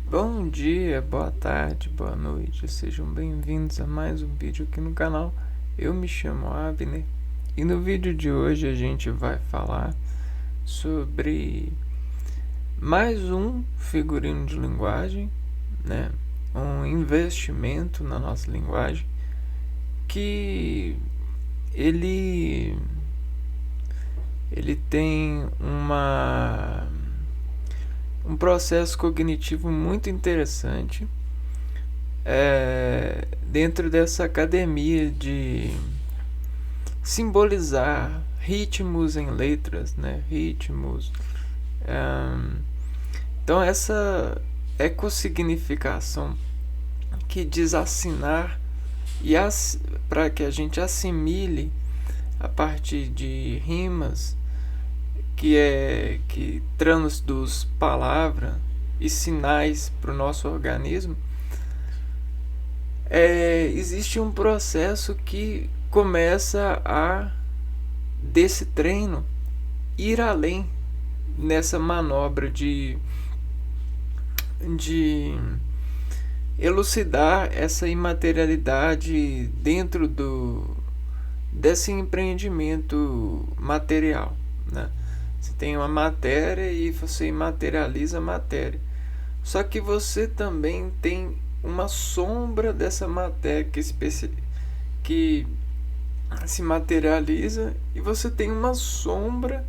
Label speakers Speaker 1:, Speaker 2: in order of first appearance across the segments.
Speaker 1: Bom dia, boa tarde, boa noite, sejam bem-vindos a mais um vídeo aqui no canal. Eu me chamo Abner e no vídeo de hoje a gente vai falar sobre mais um figurino de linguagem, né? Um investimento na nossa linguagem que ele tem um processo cognitivo muito interessante dentro dessa academia de simbolizar ritmos em letras, né? Ritmos. Então essa ecossignificação que diz assinar e para que a gente assimile a partir de rimas que traduz palavra e sinais para o nosso organismo, existe um processo que começa desse treino, ir além nessa manobra de elucidar essa imaterialidade dentro desse empreendimento material, né? Você tem uma matéria e você materializa a matéria. Só que você também tem uma sombra dessa matéria que se materializa, e você tem uma sombra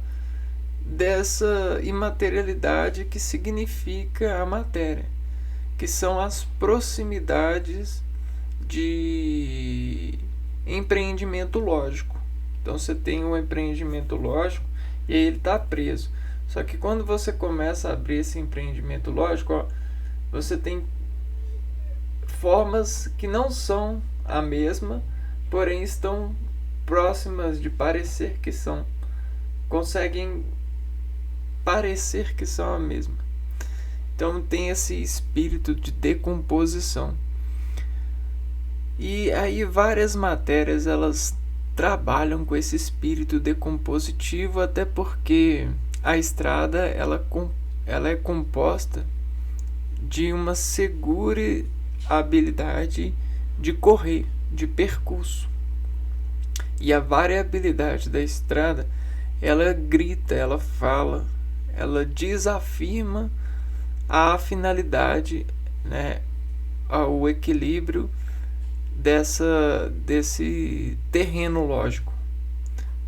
Speaker 1: dessa imaterialidade que significa a matéria, que são as proximidades de empreendimento lógico. Então você tem um empreendimento lógico e aí ele está preso. Só que quando você começa a abrir esse empreendimento lógico, você tem formas que não são a mesma, porém estão próximas de parecer que são. Conseguem parecer que são a mesma. Então tem esse espírito de decomposição. E aí várias matérias elas trabalham com esse espírito decompositivo, até porque a estrada ela é composta de uma segura habilidade de correr, de percurso. E a variabilidade da estrada, ela grita, ela fala, ela desafirma a finalidade, né, o equilíbrio desse terreno lógico,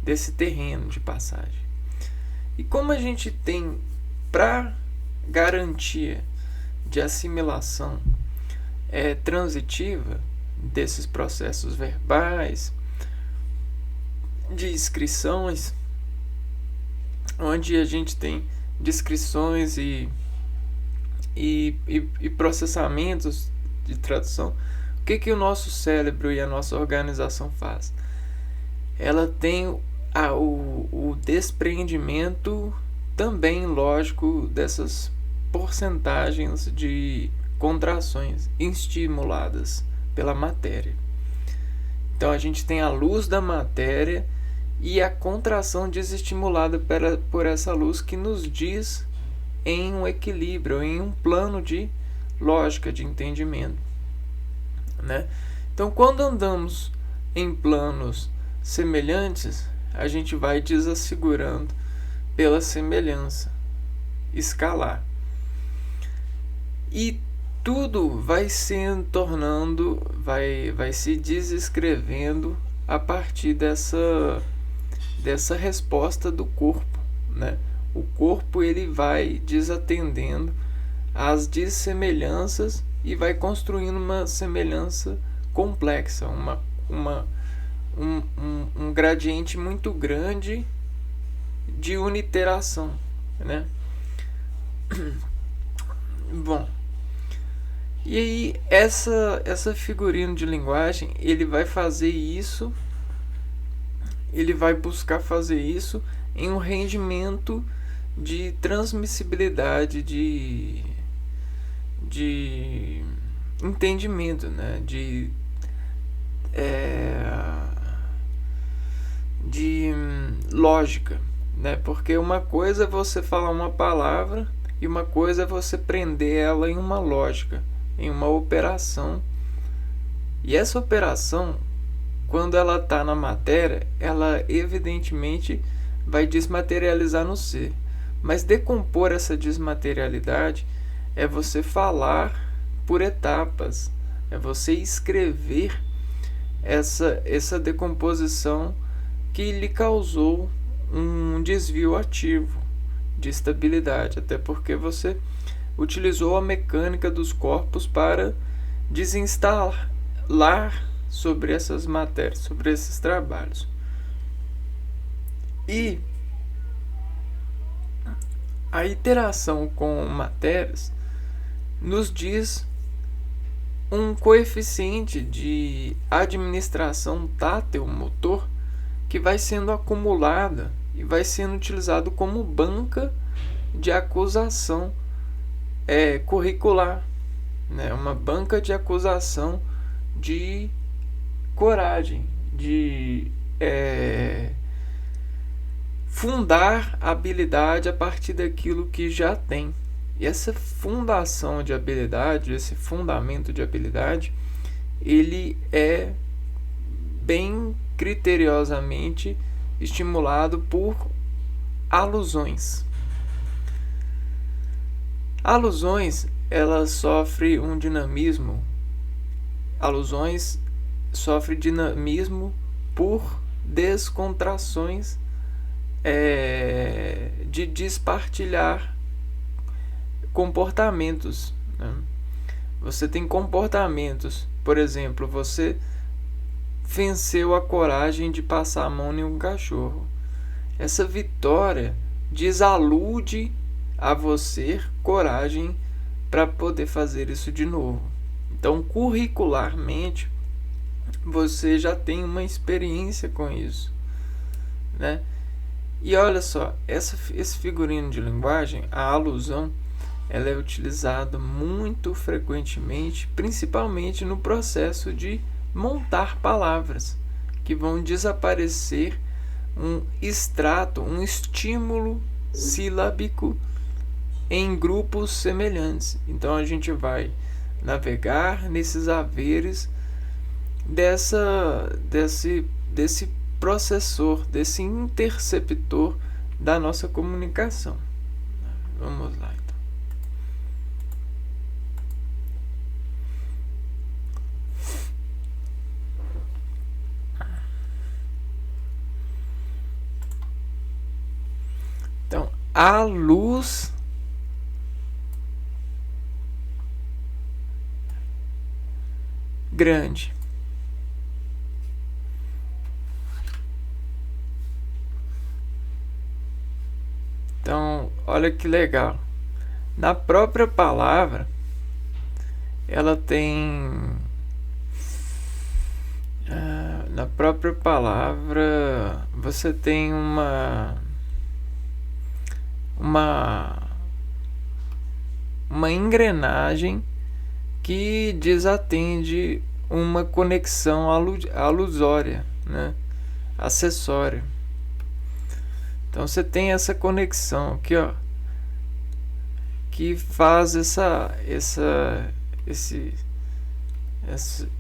Speaker 1: desse terreno de passagem. E como a gente tem, para garantia de assimilação transitiva desses processos verbais, de inscrições, onde a gente tem descrições e processamentos de tradução, o que o nosso cérebro e a nossa organização faz? Ela tem o despreendimento também lógico dessas porcentagens de contrações estimuladas pela matéria. Então a gente tem a luz da matéria e a contração desestimulada por essa luz, que nos diz em um equilíbrio, em um plano de lógica, de entendimento, né? Então quando andamos em planos semelhantes, a gente vai desassegurando pela semelhança escalar. E tudo vai se tornando, vai se desescrevendo a partir dessa resposta do corpo, né? O corpo ele vai desatendendo às dissemelhanças e vai construindo uma semelhança complexa, um gradiente muito grande de uniteração, né? Bom, e aí essa figurino de linguagem, ele vai fazer isso, ele vai buscar fazer isso em um rendimento de transmissibilidade, de entendimento, né? De lógica, né? Porque uma coisa é você falar uma palavra e uma coisa é você prender ela em uma lógica, em uma operação. E essa operação, quando ela está na matéria, ela evidentemente vai desmaterializar no ser. Mas decompor essa desmaterialidade é você falar por etapas, é você escrever essa decomposição que lhe causou um desvio ativo de estabilidade, até porque você utilizou a mecânica dos corpos para desinstalar sobre essas matérias, sobre esses trabalhos. E a interação com matérias nos diz um coeficiente de administração tátil motor que vai sendo acumulada e vai sendo utilizado como banca de acusação curricular, né? Uma banca de acusação de coragem, de fundar a habilidade a partir daquilo que já tem. E essa fundação de habilidade, esse fundamento de habilidade, ele é bem criteriosamente estimulado por alusões. Alusões, elas sofrem um dinamismo. Alusões sofrem dinamismo por descontrações de despartilhar comportamentos, né? Você tem comportamentos, por exemplo, você venceu a coragem de passar a mão em um cachorro. Essa vitória desalude a você coragem para poder fazer isso de novo. Então, curricularmente, você já tem uma experiência com isso, né? E olha só, esse figurino de linguagem, a alusão, ela é utilizada muito frequentemente, principalmente no processo de montar palavras, que vão desaparecer um extrato, um estímulo silábico em grupos semelhantes. Então a gente vai navegar nesses haveres desse processor, desse interceptor da nossa comunicação. Vamos lá, então. Então, a luz grande. Então, olha que legal. Na própria palavra, ela tem... na própria palavra, você tem uma engrenagem que desatende uma conexão alusória, né? Acessória. Então você tem essa conexão aqui, ó, que faz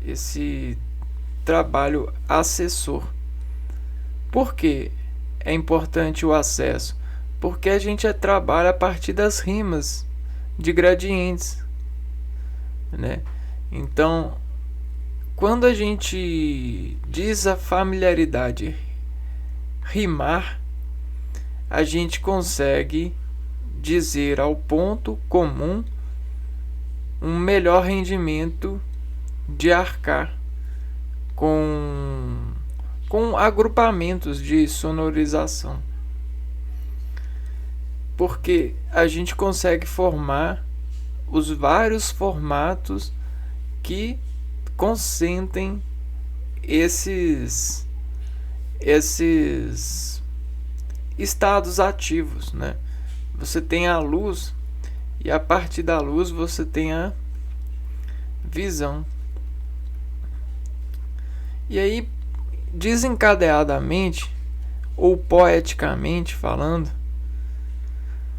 Speaker 1: esse trabalho acessor. Por que é importante o acesso? Porque a gente trabalha a partir das rimas de gradientes, né? Então, quando a gente diz a familiaridade rimar, a gente consegue dizer ao ponto comum um melhor rendimento de arcar com agrupamentos de sonorização. Porque a gente consegue formar os vários formatos que consentem esses estados ativos, né? Você tem a luz e a partir da luz você tem a visão. E aí, desencadeadamente ou poeticamente falando,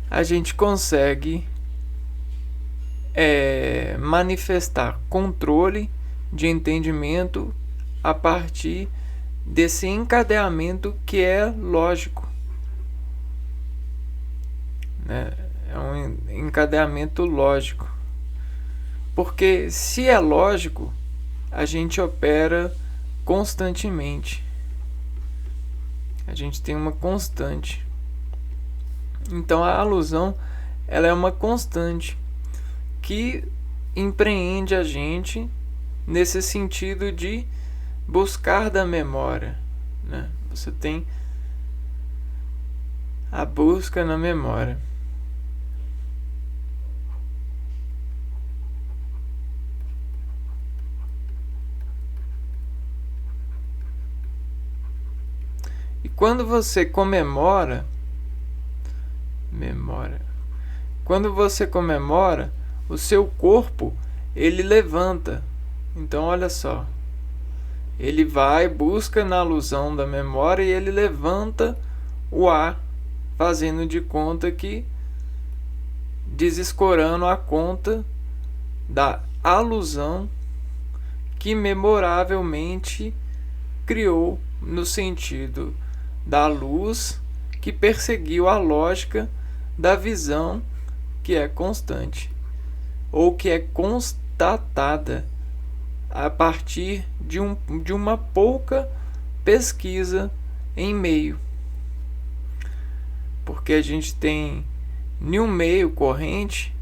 Speaker 1: a gente consegue manifestar controle de entendimento a partir desse encadeamento que é lógico, né? É um encadeamento lógico, porque se é lógico, a gente opera constantemente, a gente tem uma constante. Então a alusão, ela é uma constante que empreende a gente nesse sentido de buscar da memória, né? Você tem a busca na memória. E quando você comemora, quando você comemora, o seu corpo, ele levanta. Então olha só, ele vai, busca na alusão da memória e ele levanta o ar, fazendo de conta que, desescorando a conta da alusão que memoravelmente criou no sentido da luz que perseguiu a lógica da visão que é constante, ou que é constatada a partir de uma pouca pesquisa em meio. Porque a gente tem em um meio corrente,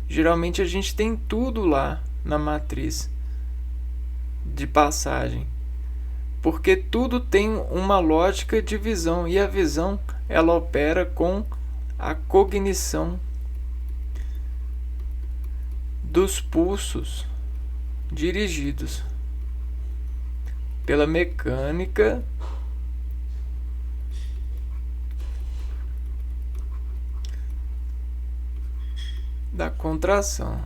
Speaker 1: geralmente a gente tem tudo lá na matriz de passagem, porque tudo tem uma lógica de visão, e a visão, ela opera com a cognição dos pulsos dirigidos pela mecânica da contração.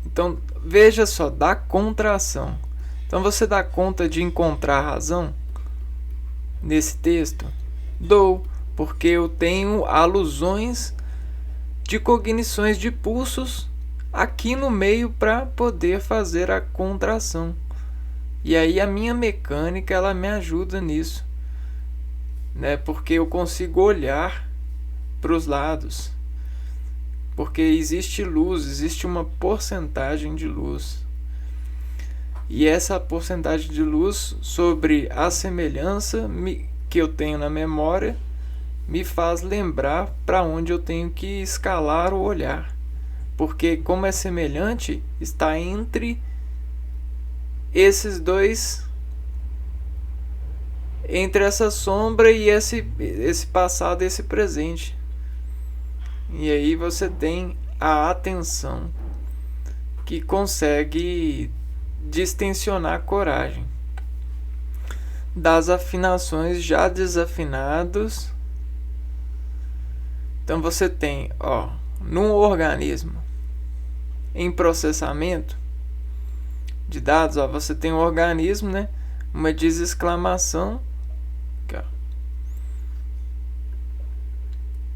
Speaker 1: Então, veja só, da contração. Então, você dá conta de encontrar razão nesse texto? Dou, porque eu tenho alusões de cognições de pulsos aqui no meio para poder fazer a contração. E aí a minha mecânica, ela me ajuda nisso, né? Porque eu consigo olhar para os lados, porque existe luz, existe uma porcentagem de luz, e essa porcentagem de luz sobre a semelhança que eu tenho na memória me faz lembrar para onde eu tenho que escalar o olhar, porque como é semelhante, está entre esses dois, entre essa sombra e esse passado e esse presente. E aí você tem a atenção que consegue distensionar a coragem das afinações já desafinados. Então você tem, num organismo em processamento de dados, você tem um organismo, né? Uma desexclamação aqui,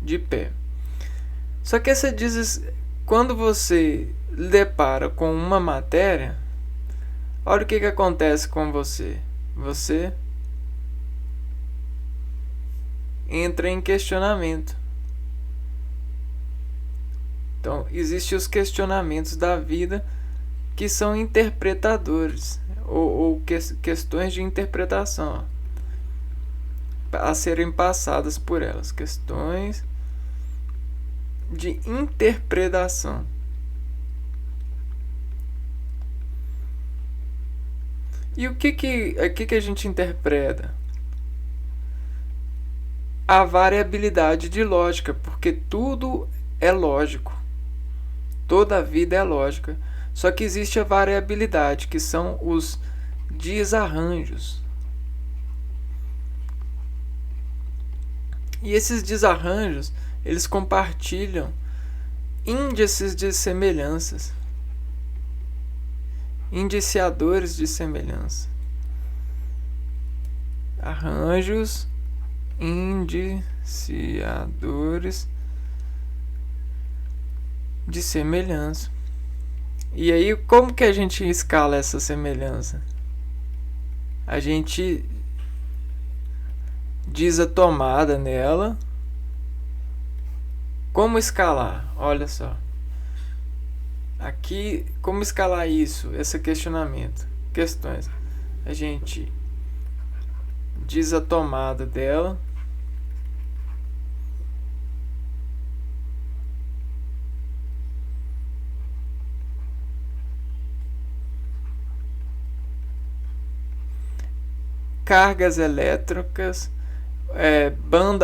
Speaker 1: de pé. Só que quando você depara com uma matéria, olha o que acontece com você. Você entra em questionamento. Então, existem os questionamentos da vida que são interpretadores, ou questões de interpretação a serem passadas por elas. Questões de interpretação. E o que a gente interpreta? A variabilidade de lógica, porque tudo é lógico. Toda a vida é lógica. Só que existe a variabilidade, que são os desarranjos. E esses desarranjos, eles compartilham índices de semelhanças, indiciadores de semelhança, arranjos indiciadores de semelhança. E aí, como que a gente escala essa semelhança? A gente diz a tomada nela. Como escalar? Olha só. Aqui, como escalar isso? Esse questionamento. Questões. A gente diz a tomada dela. Cargas elétricas,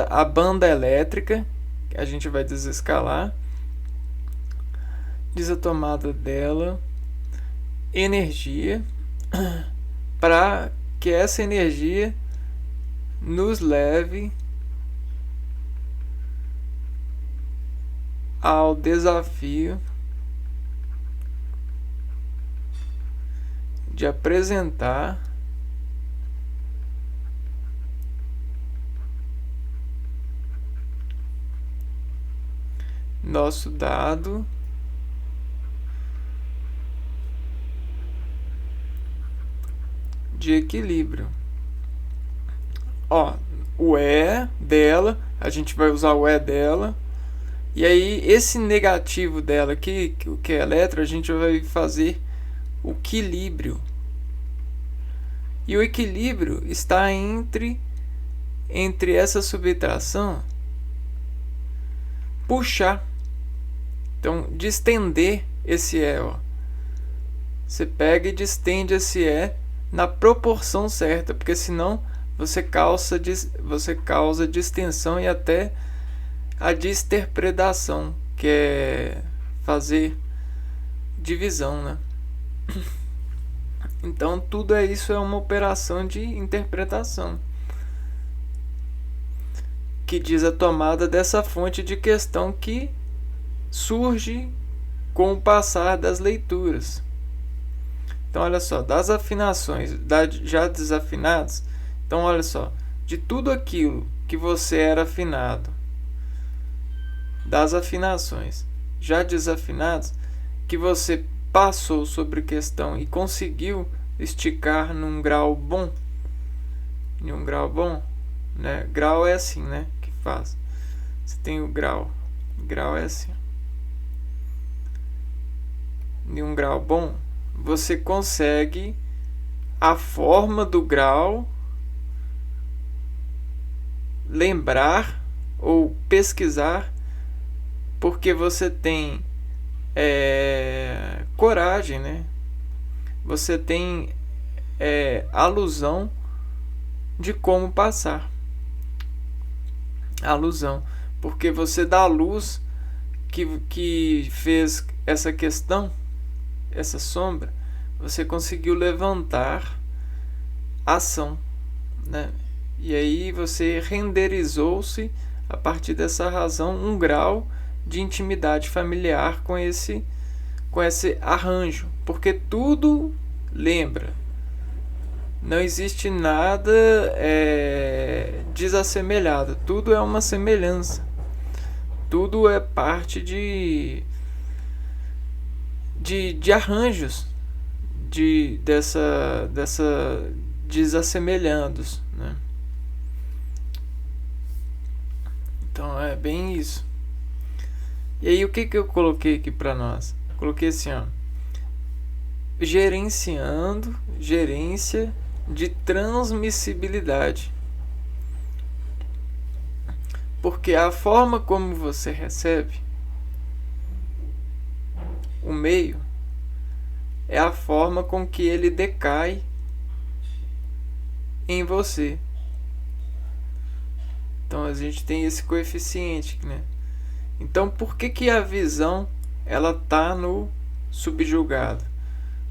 Speaker 1: a banda elétrica, que a gente vai desescalar, diz a tomada dela, energia, para que essa energia nos leve ao desafio de apresentar nosso dado de equilíbrio. Ó, o E dela, a gente vai usar o E dela. E aí esse negativo dela aqui, que é elétron, a gente vai fazer o equilíbrio. E o equilíbrio está entre essa subtração, puxar. Então, distender esse E, ó. Você pega e distende esse E na proporção certa, porque senão você causa distensão e até a disterpredação, que é fazer divisão, né? Então, tudo isso é uma operação de interpretação, que diz a tomada dessa fonte de questão que surge com o passar das leituras. Então, olha só, das afinações já desafinadas, então, olha só, de tudo aquilo que você era afinado, das afinações já desafinadas, que você passou sobre questão e conseguiu esticar num grau bom, né? Grau é assim, né? Que faz. Você tem o grau é assim. Em um grau bom, você consegue a forma do grau, lembrar ou pesquisar, porque você tem coragem, né? Você tem alusão de como passar. Alusão, porque você dá luz que fez essa questão, essa sombra, você conseguiu levantar ação, né? E aí você renderizou-se a partir dessa razão um grau de intimidade familiar com esse arranjo, porque tudo lembra, não existe nada desassemelhado, tudo é uma semelhança, tudo é parte de arranjos dessa desassemelhandos, né? Então é bem isso. E aí o que eu coloquei aqui para nós? Coloquei assim, ó, gerência de transmissibilidade. Porque a forma como você recebe o meio é a forma com que ele decai em você. Então a gente tem esse coeficiente, né? Então por que a visão ela tá no subjugado?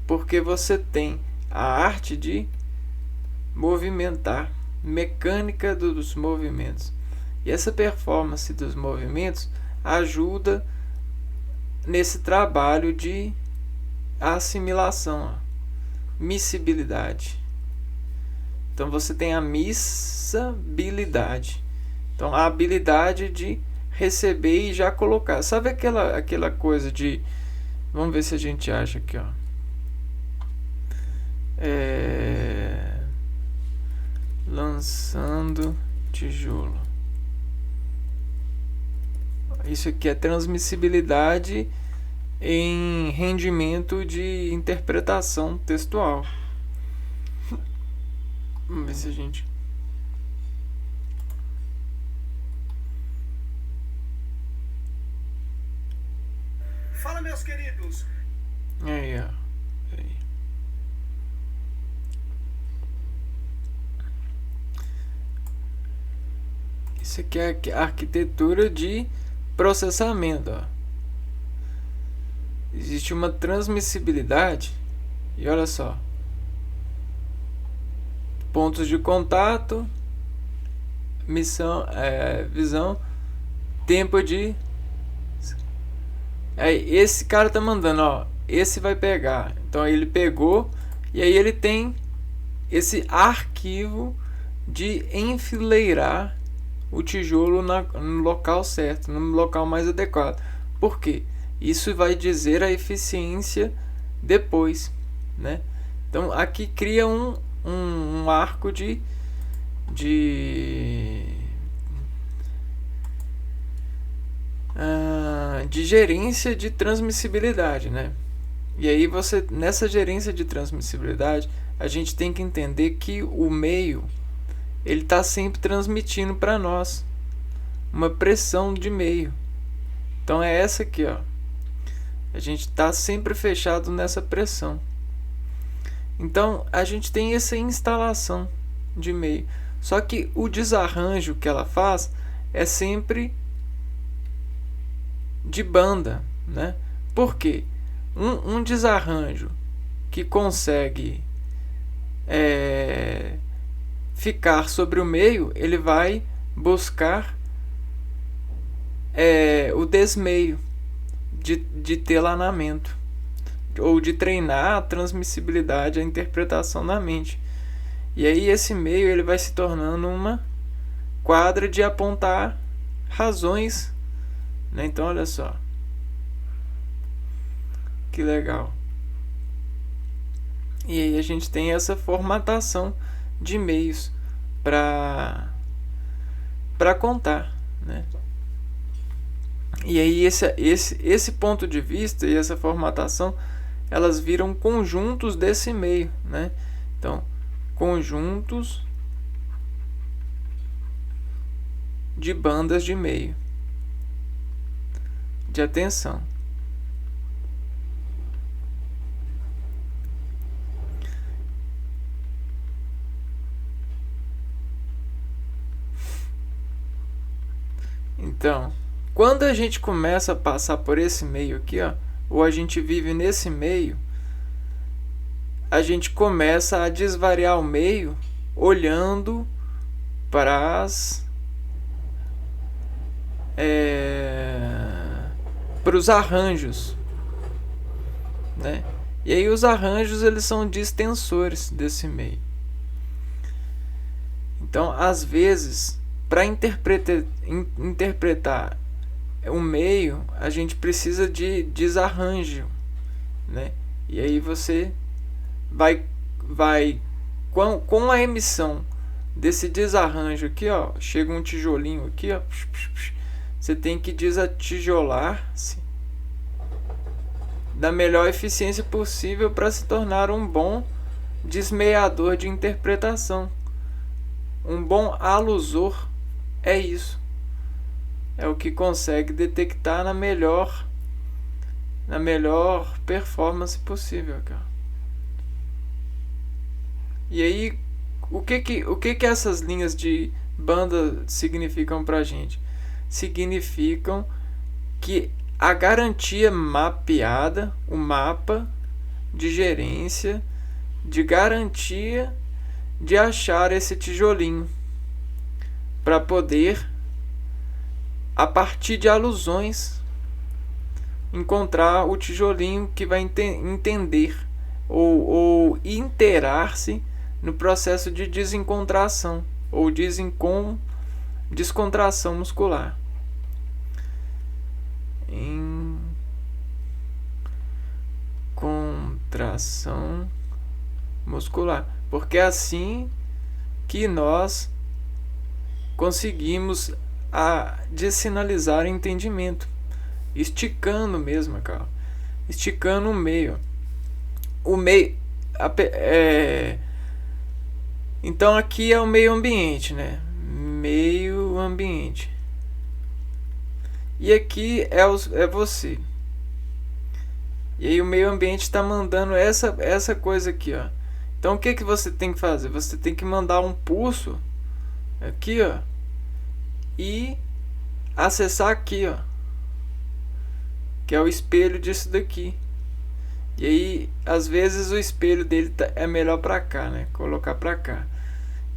Speaker 1: Porque você tem a arte de movimentar, mecânica dos movimentos. E essa performance dos movimentos ajuda nesse trabalho de assimilação, miscibilidade. Então você tem a miscibilidade. Então, a habilidade de receber e já colocar. Sabe aquela coisa de... Vamos ver se a gente acha aqui, ó. Lançando tijolo. Isso aqui é transmissibilidade em rendimento de interpretação textual. Vamos ver se a gente...
Speaker 2: Fala, meus queridos.
Speaker 1: Aí, ó. Aí. Isso aqui é a arquitetura de processamento, ó. Existe uma transmissibilidade. E olha só. Pontos de contato, visão, tempo de... Aí, esse cara tá mandando, ó, esse vai pegar. Então ele pegou e aí ele tem esse arquivo de enfileirar o tijolo no local certo, no local mais adequado. Por quê? Isso vai dizer a eficiência depois, né? Então aqui cria um arco de gerência de transmissibilidade, né? E aí nessa gerência de transmissibilidade, a gente tem que entender que o meio ele está sempre transmitindo para nós uma pressão de meio. Então é essa aqui, ó. A gente está sempre fechado nessa pressão. Então a gente tem essa instalação de meio. Só que o desarranjo que ela faz é sempre de banda, né? Por quê? Um desarranjo que consegue ficar sobre o meio, ele vai buscar o desmeio de telanamento ou de treinar a transmissibilidade, a interpretação na mente. E aí esse meio ele vai se tornando uma quadra de apontar razões, né? Então olha só que legal. E aí a gente tem essa formatação de meios para contar, né? E aí esse ponto de vista e essa formatação, elas viram conjuntos desse meio, né? Então, conjuntos de bandas de meio de atenção. Então, quando a gente começa a passar por esse meio aqui, ó, ou a gente vive nesse meio, a gente começa a desvariar o meio olhando para os arranjos, né? E aí os arranjos eles são distensores desse meio. Então, às vezes, para interpretar o meio, a gente precisa de desarranjo, né? E aí você vai com a emissão desse desarranjo aqui, ó, chega um tijolinho aqui, ó, você tem que desatijolar-se da melhor eficiência possível para se tornar um bom desmeiador de interpretação. Um bom alusor é isso. É o que consegue detectar na melhor performance possível, cara. E aí, o que essas linhas de banda significam pra gente? Significam que a garantia mapeada, o mapa de gerência, de garantia de achar esse tijolinho, para poder, a partir de alusões, encontrar o tijolinho que vai entender ou interar-se no processo de desencontração ou descontração muscular. Em contração muscular, porque é assim que nós conseguimos de sinalizar entendimento, esticando mesmo, cara, esticando o meio, então aqui é o meio ambiente, né? Meio ambiente, e aqui é você. E aí o meio ambiente está mandando essa coisa aqui, ó. Então o que você tem que fazer? Você tem que mandar um pulso aqui, ó, e acessar aqui, ó, que é o espelho disso daqui. E aí às vezes o espelho dele é melhor para cá, né? Colocar para cá.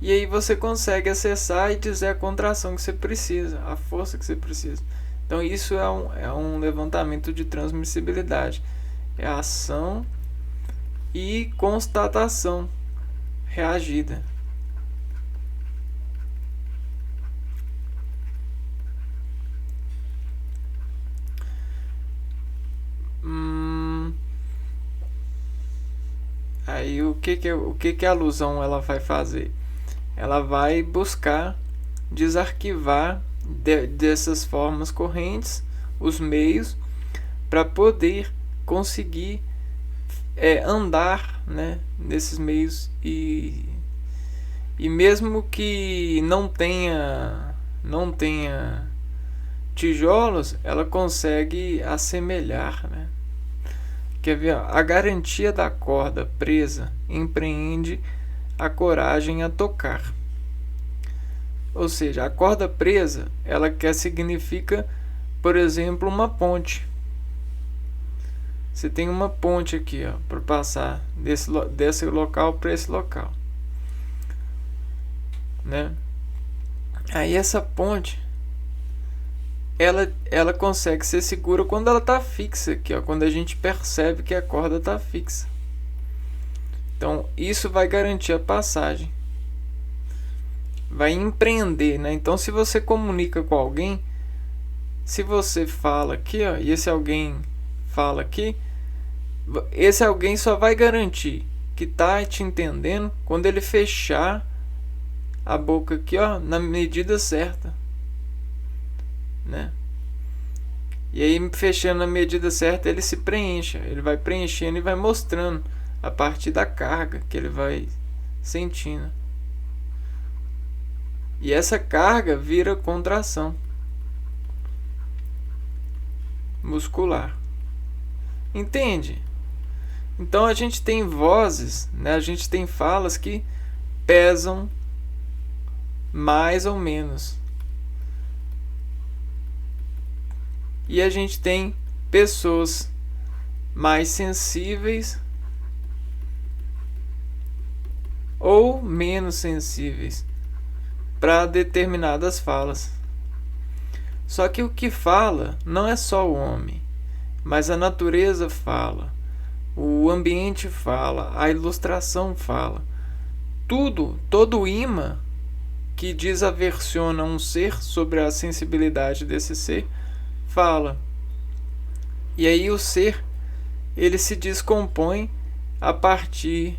Speaker 1: E aí você consegue acessar e dizer a contração que você precisa, a força que você precisa. Então isso é um levantamento de transmissibilidade. É ação e constatação reagida. Aí o que a alusão ela vai fazer? Ela vai buscar desarquivar dessas formas correntes os meios para poder conseguir andar, né, nesses meios, e mesmo que não tenha tijolos, ela consegue assemelhar, né? Quer ver? A garantia da corda presa empreende a coragem a tocar. Ou seja, a corda presa, ela significa, por exemplo, uma ponte. Você tem uma ponte aqui, ó, para passar desse local para esse local, né? Aí essa ponte, ela consegue ser segura quando ela está fixa aqui, ó, quando a gente percebe que a corda está fixa. Então isso vai garantir a passagem, vai empreender, né? Então se você comunica com alguém, se você fala aqui, ó, e esse alguém fala aqui, esse alguém só vai garantir que tá te entendendo quando ele fechar a boca aqui, ó, na medida certa, né? E aí, fechando na medida certa, ele se preenche, ele vai preenchendo e vai mostrando a partir da carga que ele vai sentindo. E essa carga vira contração muscular. Entende? Então a gente tem vozes, né? A gente tem falas que pesam mais ou menos. E a gente tem pessoas mais sensíveis ou menos sensíveis para determinadas falas. Só que o que fala não é só o homem, mas a natureza fala, o ambiente fala, a ilustração fala. Todo imã que desaversiona um ser sobre a sensibilidade desse ser fala. E aí o ser, ele se descompõe a partir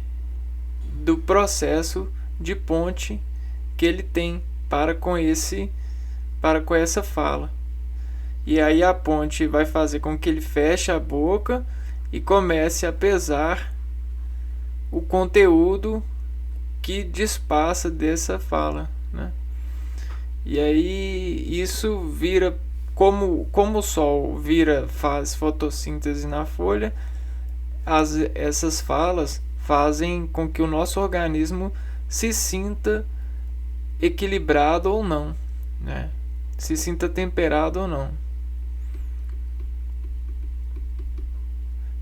Speaker 1: do processo de ponte que ele tem para com essa fala. E aí a ponte vai fazer com que ele feche a boca e comece a pesar o conteúdo que despassa dessa fala, né? E aí isso vira, como o sol faz fotossíntese na folha, essas falas fazem com que o nosso organismo se sinta equilibrado ou não, né? Se sinta temperado ou não,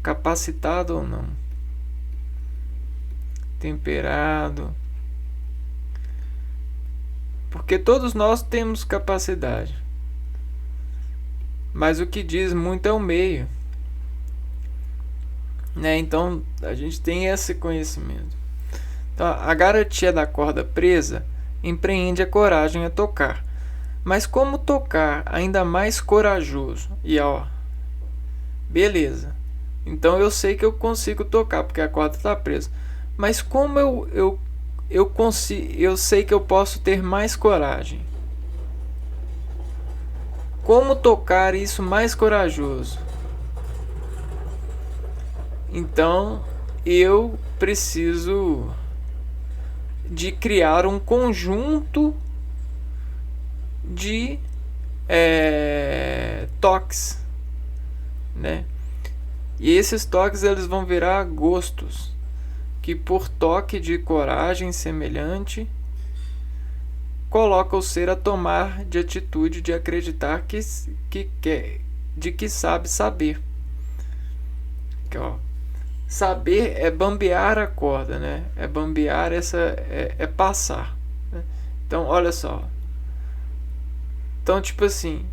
Speaker 1: capacitado ou não, temperado, porque todos nós temos capacidade, mas o que diz muito é o meio, né? Então a gente tem esse conhecimento. Então, a garantia da corda presa empreende a coragem a tocar. Mas como tocar ainda mais corajoso? E ó, beleza. Então eu sei que eu consigo tocar porque a corda está presa. Mas como eu consigo, eu sei que eu posso ter mais coragem. Como tocar isso mais corajoso? Então eu preciso de criar um conjunto de toques, né? E esses toques eles vão virar gostos, que por toque de coragem semelhante coloca o ser a tomar de atitude de acreditar que sabe saber. Aqui, ó. Saber é bambear a corda, né? É bambear é passar, né? Então olha só. Então tipo assim,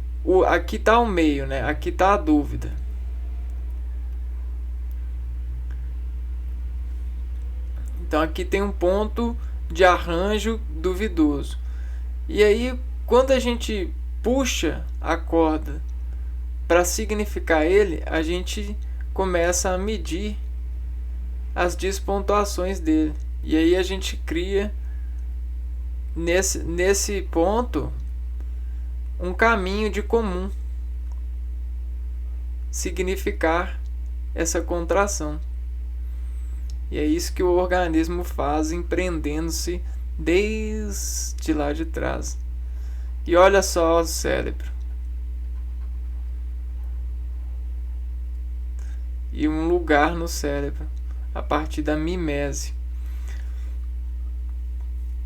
Speaker 1: aqui tá o meio, né? Aqui tá a dúvida. Então aqui tem um ponto de arranjo duvidoso. E aí quando a gente puxa a corda para significar ele, a gente começa a medir as despontuações dele. E aí a gente cria nesse ponto um caminho de comum significar essa contração. E é isso que o organismo faz, empreendendo-se desde lá de trás. E olha só o cérebro. E um lugar no cérebro a partir da mimese.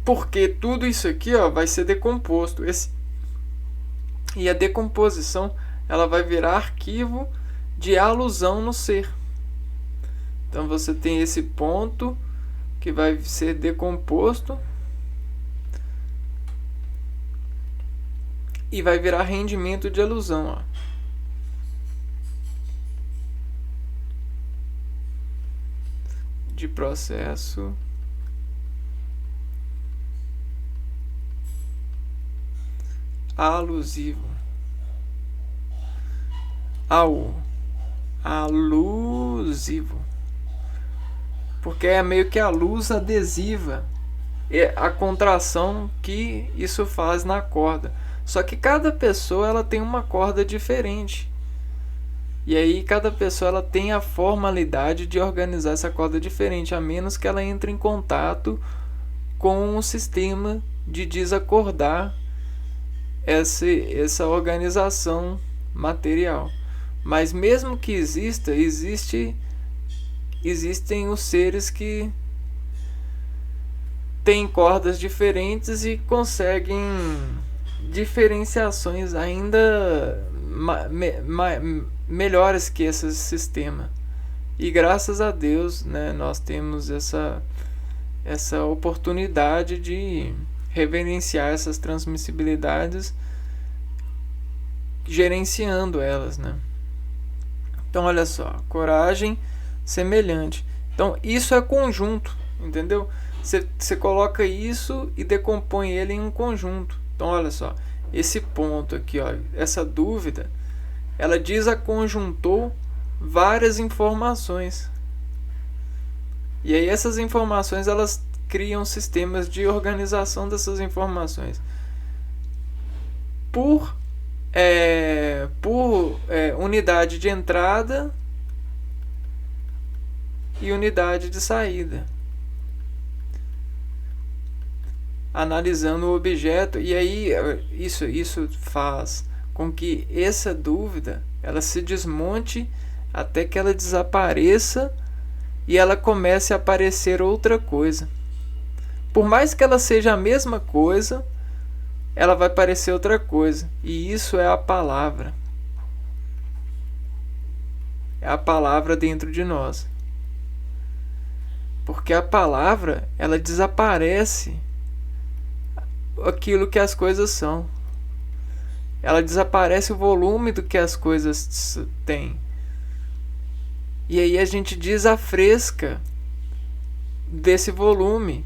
Speaker 1: Porque tudo isso aqui, ó, vai ser decomposto. E a decomposição ela vai virar arquivo de alusão no ser. Então você tem esse ponto que vai ser decomposto e vai virar rendimento de alusão, ó. De processo alusivo alusivo, porque é meio que a luz adesiva, é a contração que isso faz na corda. Só que cada pessoa ela tem uma corda diferente. E aí cada pessoa ela tem a formalidade de organizar essa corda diferente, a menos que ela entre em contato com um sistema de desacordar essa organização material. Mas mesmo que existem os seres que têm cordas diferentes e conseguem diferenciações ainda melhores que esse sistema. E graças a Deus, né, nós temos essa oportunidade de reverenciar essas transmissibilidades, gerenciando elas, né? Então olha só, coragem semelhante. Então isso é conjunto, entendeu? Você coloca isso e decompõe ele em um conjunto. Então olha só, esse ponto aqui, ó, essa dúvida, ela desaconjuntou várias informações. E aí essas informações elas criam sistemas de organização dessas informações por unidade de entrada e unidade de saída, analisando o objeto. E aí isso faz com que essa dúvida ela se desmonte até que ela desapareça e ela comece a aparecer outra coisa. Por mais que ela seja a mesma coisa, ela vai parecer outra coisa. E isso é a palavra. É a palavra dentro de nós. Porque a palavra, ela desaparece aquilo que as coisas são. Ela desaparece o volume do que as coisas têm. E aí a gente desafresca desse volume,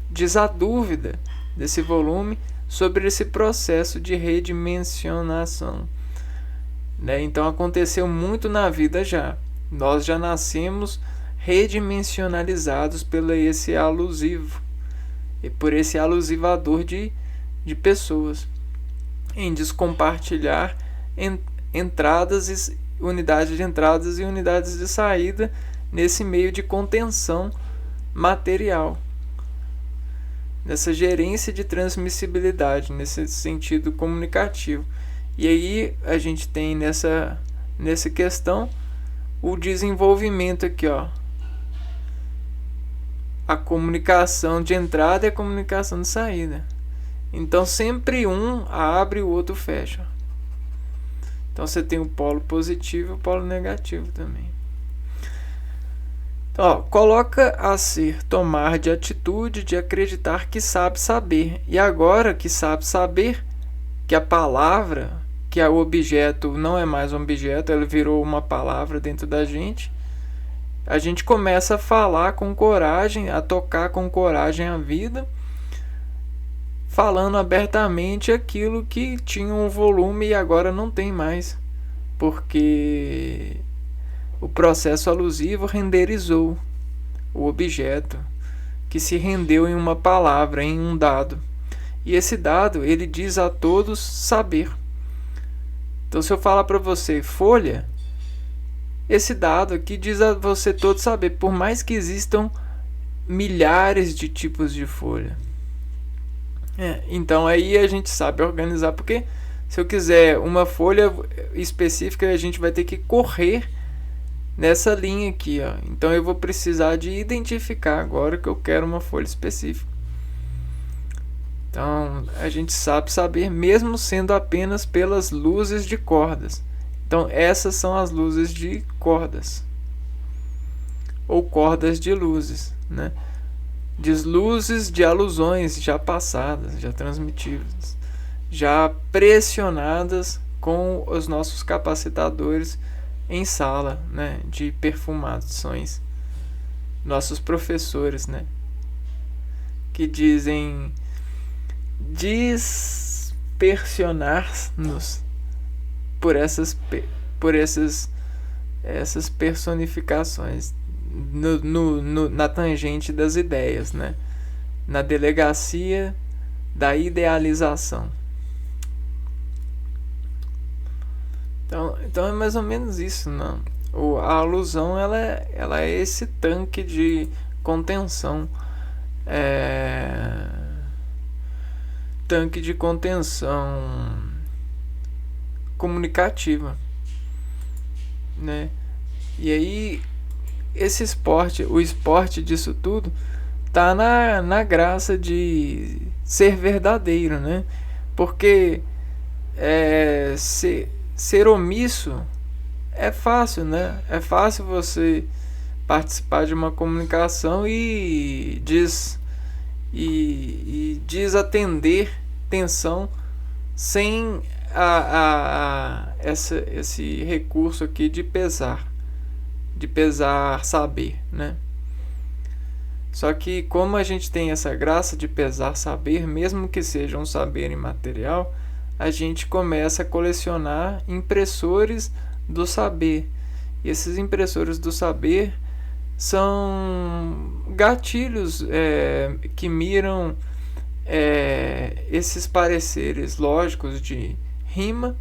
Speaker 1: diz a dúvida desse volume sobre esse processo de redimensionação, né? Então aconteceu muito na vida já. Nós já nascemos redimensionalizados por esse alusivo e por esse alusivador de pessoas, em descompartilhar entradas e unidades de entradas e unidades de saída nesse meio de contenção material, nessa gerência de transmissibilidade, nesse sentido comunicativo. E aí a gente tem nessa questão o desenvolvimento aqui, ó, a comunicação de entrada e a comunicação de saída. Então sempre um abre e o outro fecha. Então você tem o polo positivo e o polo negativo também. Então, ó, coloca a ser tomar de atitude de acreditar que sabe saber. E agora que sabe saber, que a palavra, que o objeto não é mais um objeto, ele virou uma palavra dentro da gente, a gente começa a falar com coragem, a tocar com coragem a vida, falando abertamente aquilo que tinha um volume e agora não tem mais, porque o processo alusivo renderizou o objeto, que se rendeu em uma palavra, em um dado. E esse dado, ele diz a todos saber. Então, se eu falar para você folha, esse dado aqui diz a você todo saber, por mais que existam milhares de tipos de folha. Então aí a gente sabe organizar, porque se eu quiser uma folha específica, a gente vai ter que correr nessa linha aqui, ó. Então eu vou precisar de identificar agora que eu quero uma folha específica. Então a gente sabe saber, mesmo sendo apenas pelas luzes de cordas. Então essas são as luzes de cordas, ou cordas de luzes, né? Diz luzes de alusões já passadas, já transmitidas, já pressionadas com os nossos capacitadores em sala, né, de perfumações, nossos professores, né, que dizem dispersionar-nos por essas personificações na tangente das ideias, né, na delegacia da idealização. Então é mais ou menos isso, não? A alusão ela é esse tanque de contenção, tanque de contenção comunicativa, né? E aí o esporte disso tudo tá na graça de ser verdadeiro, né? Porque ser omisso é fácil, né? É fácil você participar de uma comunicação e desatender tensão sem esse recurso aqui de pesar saber, né? Só que como a gente tem essa graça de pesar saber, mesmo que seja um saber imaterial, a gente começa a colecionar impressores do saber. E esses impressores do saber são gatilhos que miram esses pareceres lógicos de rima,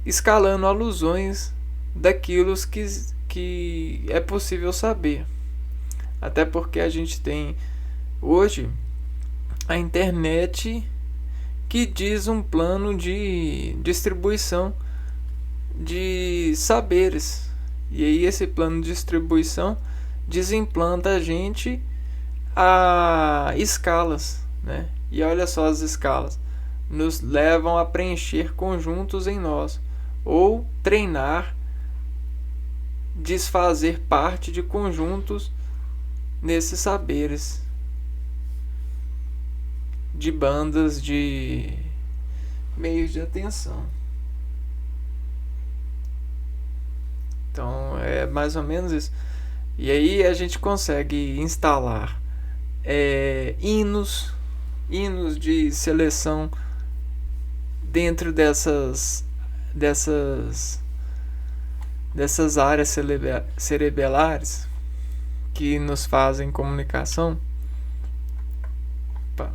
Speaker 1: escalando alusões daquilo que é possível saber. Até porque a gente tem hoje a internet, que diz um plano de distribuição de saberes. E aí esse plano de distribuição desimplanta a gente a escalas, né? E olha só, as escalas nos levam a preencher conjuntos em nós, ou treinar, desfazer parte de conjuntos nesses saberes, de bandas de meios de atenção. Então é mais ou menos isso. E aí a gente consegue instalar hinos hinos de seleção dentro dessas áreas cerebelares que nos fazem comunicação. Opa.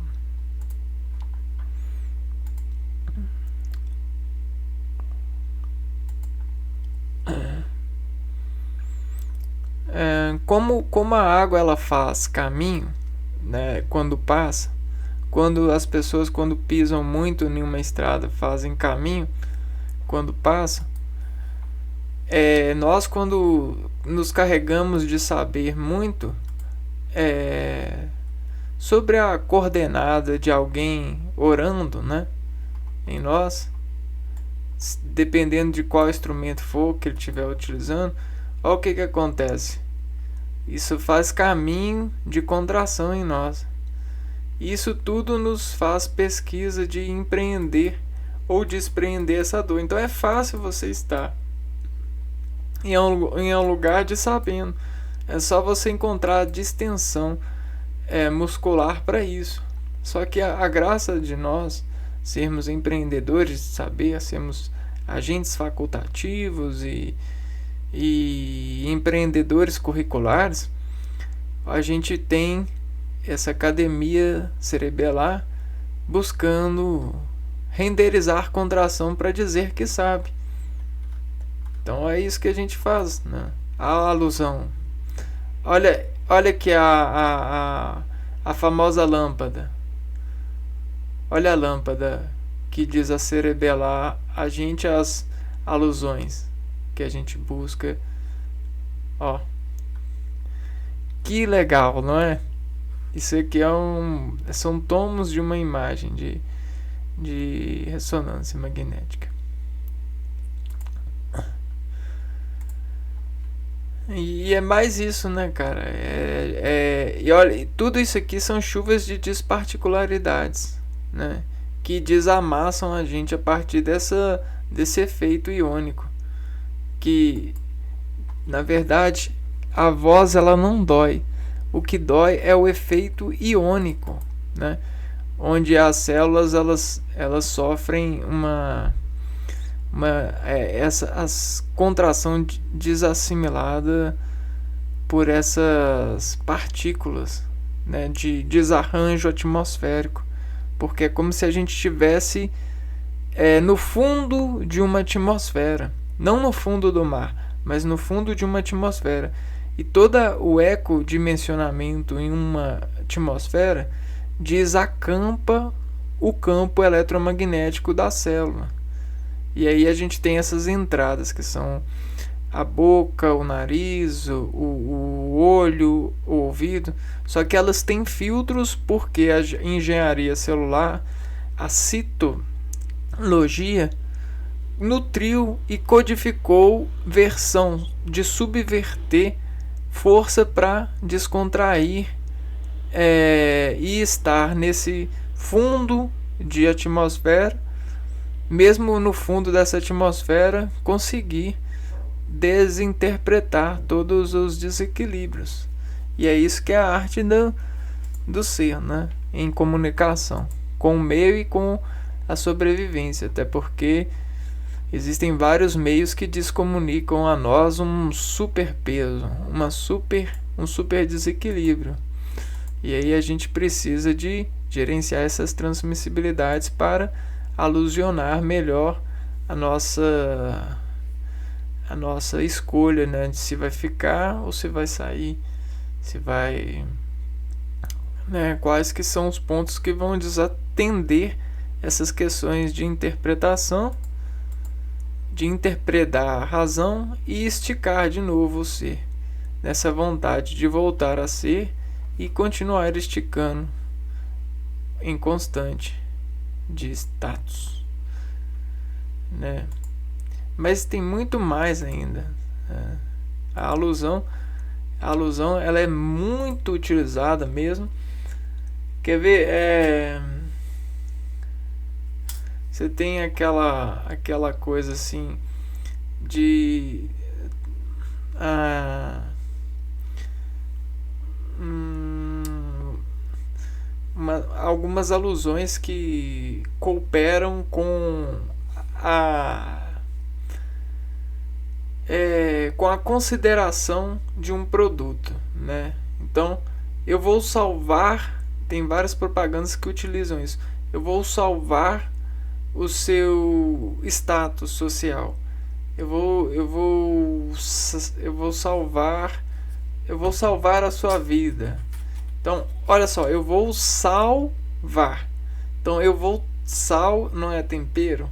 Speaker 1: Como a água ela faz caminho, né, quando passa, quando as pessoas quando pisam muito em uma estrada fazem caminho quando passam, nós quando nos carregamos de saber muito sobre a coordenada de alguém orando, né, em nós, dependendo de qual instrumento for que ele estiver utilizando, olha o que acontece. Isso faz caminho de contração em nós. Isso tudo nos faz pesquisa de empreender ou desprender essa dor. Então é fácil você estar em um lugar de sabendo. É só você encontrar a distensão muscular para isso. Só que a graça de nós sermos empreendedores de saber, sermos agentes facultativos e empreendedores curriculares, a gente tem essa academia cerebelar buscando renderizar contração para dizer que sabe. Então é isso que a gente faz, né? A alusão. Olha aqui a famosa lâmpada. Olha a lâmpada que diz a cerebelar a gente as alusões que a gente busca. Ó, que legal, não é? Isso aqui são tomos de uma imagem de ressonância magnética. E é mais isso, né, cara? E olha, tudo isso aqui são chuvas de desparticularidades, né? Que desamassam a gente a partir desse efeito iônico. Que, na verdade, a voz ela não dói. O que dói é o efeito iônico, né? Onde as células elas sofrem as contração desassimilada por essas partículas, né, de desarranjo atmosférico, porque é como se a gente estivesse no fundo de uma atmosfera, não no fundo do mar, mas no fundo de uma atmosfera, e todo o ecodimensionamento em uma atmosfera desacampa o campo eletromagnético da célula. E aí a gente tem essas entradas que são a boca, o nariz, o olho, o ouvido. Só que elas têm filtros porque a engenharia celular, a citologia, nutriu e codificou versão de subverter força para descontrair e estar nesse fundo de atmosfera, mesmo no fundo dessa atmosfera, conseguir desinterpretar todos os desequilíbrios. E é isso que é a arte do ser, né? Em comunicação com o meio e com a sobrevivência, até porque existem vários meios que descomunicam a nós um superpeso, um super desequilíbrio. E aí a gente precisa de gerenciar essas transmissibilidades para alusionar melhor a nossa escolha, né, de se vai ficar ou se vai sair, se vai, né, quais que são os pontos que vão desatender essas questões de interpretação, de interpretar a razão e esticar de novo o ser, nessa vontade de voltar a ser e continuar esticando em constante de status, né? Mas tem muito mais ainda. A alusão ela é muito utilizada mesmo. Quer ver? Você tem aquela coisa assim de algumas alusões que cooperam com com a consideração de um produto, né? Então, eu vou salvar, tem várias propagandas que utilizam isso. Eu vou salvar o seu status social. Eu vou salvar a sua vida. Então, olha só, eu vou salvar. Então, sal não é tempero.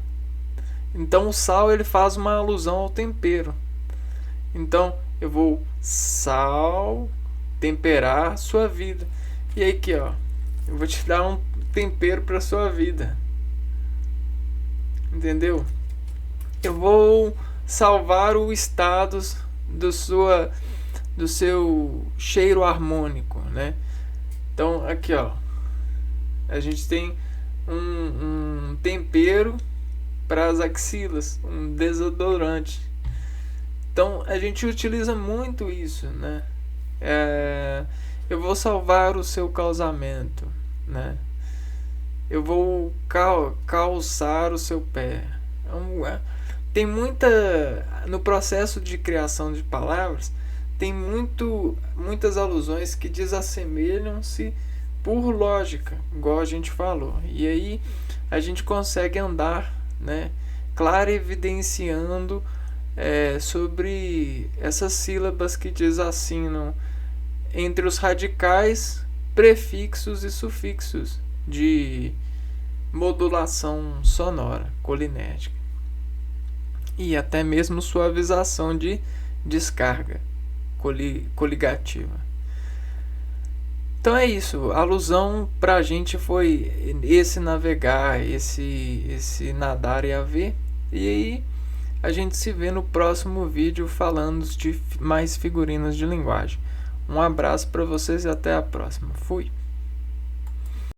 Speaker 1: Então, o sal ele faz uma alusão ao tempero. Então, eu vou temperar a sua vida. E aí aqui, ó, eu vou te dar um tempero para sua vida. Entendeu? Eu vou salvar o status do seu cheiro harmônico, né? Então, aqui, ó, a gente tem um tempero para as axilas, um desodorante. Então, a gente utiliza muito isso, né? Eu vou salvar o seu casamento, né? Eu vou calçar o seu pé. Tem no processo de criação de palavras, tem muitas alusões que desassemelham-se por lógica, igual a gente falou. E aí a gente consegue andar, né, claro, evidenciando sobre essas sílabas que desassinam entre os radicais, prefixos e sufixos de modulação sonora, colinética, e até mesmo suavização de descarga coligativa. Então é isso, a alusão pra gente foi esse navegar, esse nadar e haver. E aí a gente se vê no próximo vídeo falando de mais figurinos de linguagem. Um abraço para vocês e até a próxima. Fui!